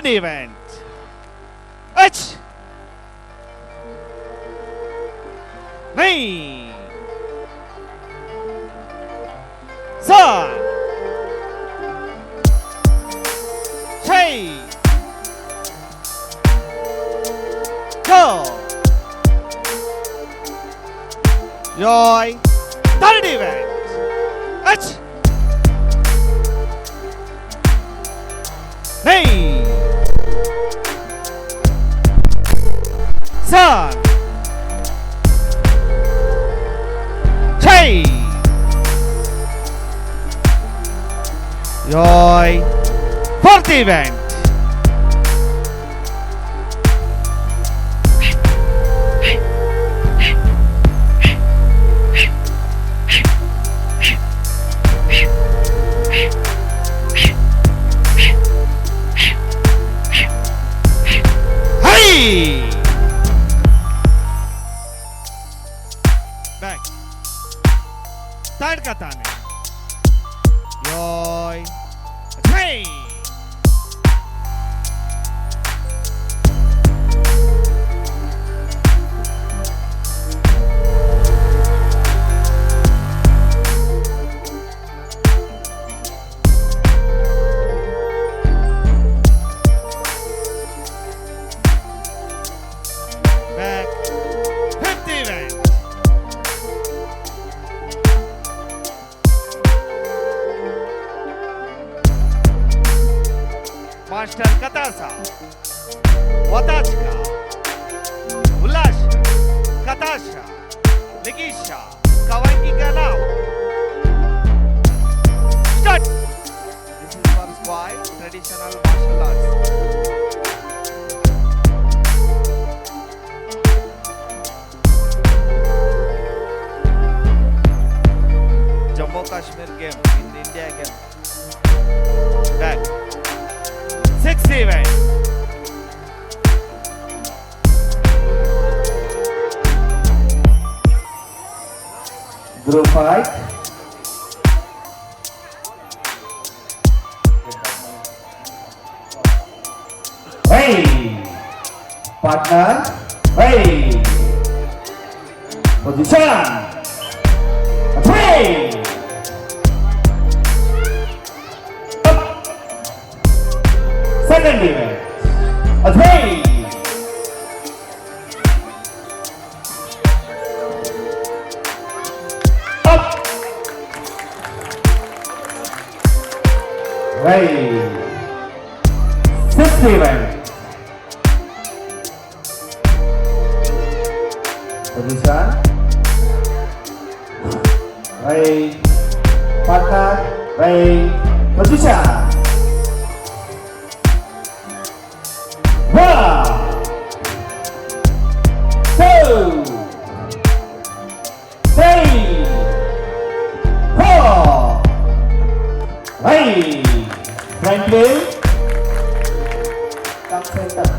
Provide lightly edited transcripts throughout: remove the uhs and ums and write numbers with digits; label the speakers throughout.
Speaker 1: Second event. H. नहीं. Son. Hey. Go. Joy. Third event. H. Hey. Son. Hey. Joy. Fourth event. Hey. Back. Third katane. Joy. Hey. Back. Fifth event. Master Katasa, Watachka, Ulasha, Katasha, Legisha, Kawaii Ganao. Start! This is for Squai, traditional martial arts. Jammu Kashmir game in India game. Back. Sixth event.
Speaker 2: Group fight. Hey, partner. Hey, position. Hey. Second event. Hey. Up. Hey. Sixth event. Position. Hey. Partner. Hey. Position. One, two, three, four. Hey, front wheel. Come center.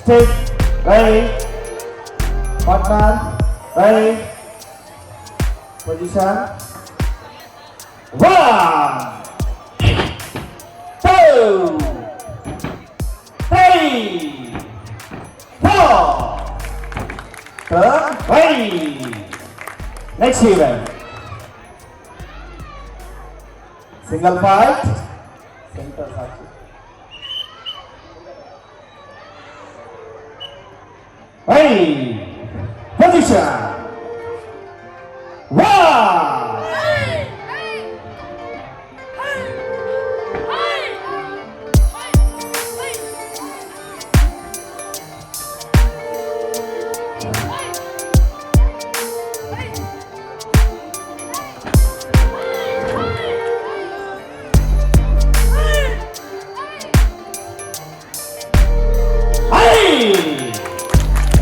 Speaker 2: Step right. Partner right. Position. One. 2, 3, 4. Turn. Hey. Next event. Single fight. Center circle. Hey. Position. One.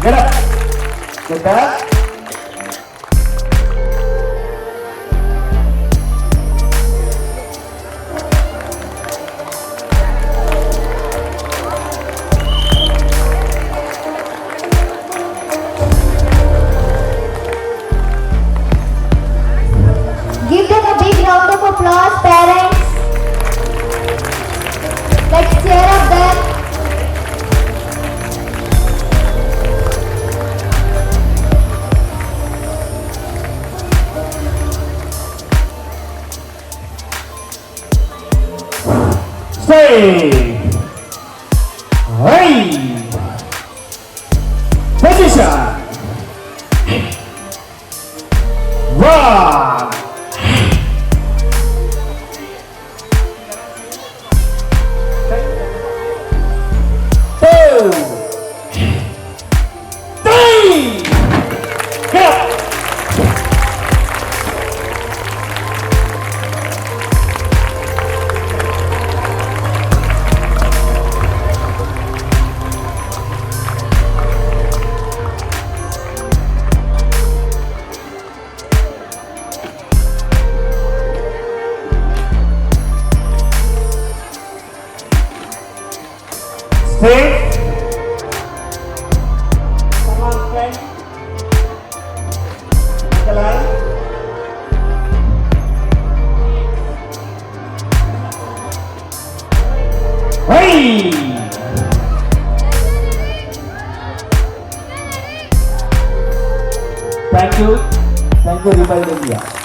Speaker 2: Get up. Get back.
Speaker 3: Give them a big round of applause, parents.
Speaker 2: Stay. Hey. Position. One. Two. Three. Get up. Stay. Come on, friend. Hey! Thank you, Revive India.